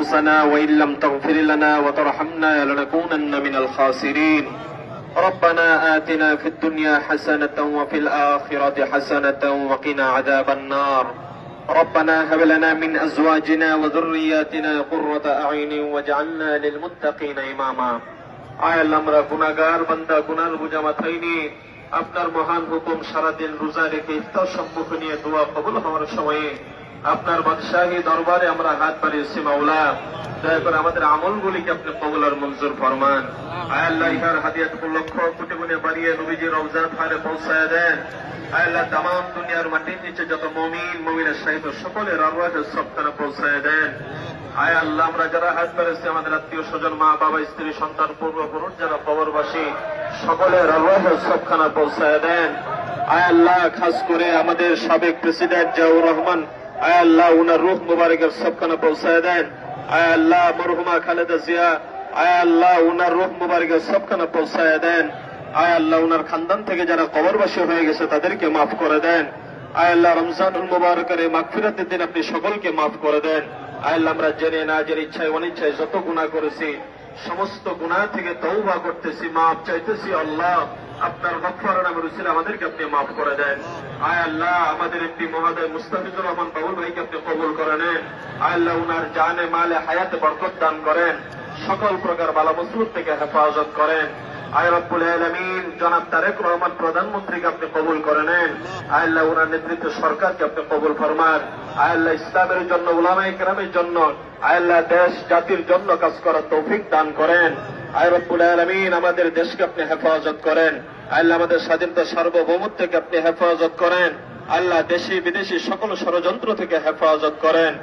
أنفسنا وإن لم تغفر لنا وترحمنا لنكونن من الخاسرين ربنا آتنا في الدنيا حسنة وفي الآخرة حسنة وقنا عذاب النار ربنا هب لنا من أزواجنا وذرياتنا قرة أعين واجعلنا للمتقين إماما আয় আল্লাহ, আমরা গুনাহগার বান্দা, গুনার বোঝা মাথায় নিয়ে আপনার মহান হুকুম সারাদিন রোজা রেখে ইফতার সম্মুখে নিয়ে দোয়া কবুল হওয়ার সময়ে আপনার বাদশাহী দরবারে আমরা হাত বাড়িয়েছি। মাওলা, দয়া করে আমাদের আমলগুলিকে আপনি কবুল আর মঞ্জুর ফরমান। আয় আল্লাহ, ইহার হাদিয়াত লক্ষ কোটি গুণে বাড়িয়ে নবীজির রওজাত হারে পৌঁছায় দেন। আয় আল্লাহ, তামাম দুনিয়ার মাটির নিচে যত মুমিন মুমিনের সহিত সকলের আরওয়াহের সবখানে পৌঁছায় দেন। আয় আল্লাহ, আমরা যারা হাত বাড়িয়েছি, আমাদের আত্মীয় স্বজন, মা বাবা, স্ত্রী, সন্তান, পূর্বপুরুষ যারা কবরবাসী, সকলের আরওয়াহের সবখানে পৌঁছায় দেন। আয় আল্লাহ, খাস করে আমাদের সাবেক প্রেসিডেন্ট জিয়াউর রহমান, আয় আল্লাহ, উনার রূহ মুবারকের সবখানে পৌঁছায় দেন। আয় আল্লাহ, মরহুমা খালেদা জিয়া, আয় আল্লাহ, উনার রূহ মুবারকের সবখানে পৌঁছায় দেন। আয় আল্লাহ, উনার খানদান থেকে যারা কবরবাসী হয়ে গেছে তাদেরকে মাফ করে দেন। আয় আল্লাহ, রমজানুল মুবারকের মাগফিরাতের দিন আপনি সকলকে মাফ করে দেন। আয় আল্লাহ, আমরা জেনে না জেনে ইচ্ছায় অনিচ্ছায় যত গুনাহ করেছি, সমস্ত গুনাহ থেকে তওবা করতেছি, মাফ চাইতেছি। আল্লাহ, আপনার গফফার নামের উসিলায় আমাদেরকে আপনি মাফ করে দেন। আয় আল্লাহ, আমাদের একটি মহোদয় মুস্তাফিজুর রহমান বাবুল ভাইকে আপনি কবুল করে নেন। আয় আল্লাহ, উনার জানে মালে হায়াতে বরকত দান করেন, সকল প্রকার বালা মুসিবত থেকে হেফাজত করেন। আয় রব্বুল আলামিন, জনাব তারেক রহমান প্রধানমন্ত্রীকে আপনি কবুল করে নেন। আয় আল্লাহ, উনার নেতৃত্বে সরকারকে আপনি কবুল ফরমান। আয় আল্লাহ, ইসলামের জন্য, উলামায়ে কেরামের জন্য, আয় আল্লাহ, দেশ জাতির জন্য কাজ করার তৌফিক দান করেন। আয় রব্বুল আলামিন, আমাদের দেশকে আপনি হেফাজত করেন। আল্লাহ, আমাদের স্বাধীনতা সার্বভৌমত্বকে আপনি হেফাজত করেন। আল্লাহ, দেশি বিদেশি সকল ষড়যন্ত্র থেকে হেফাজত করেন।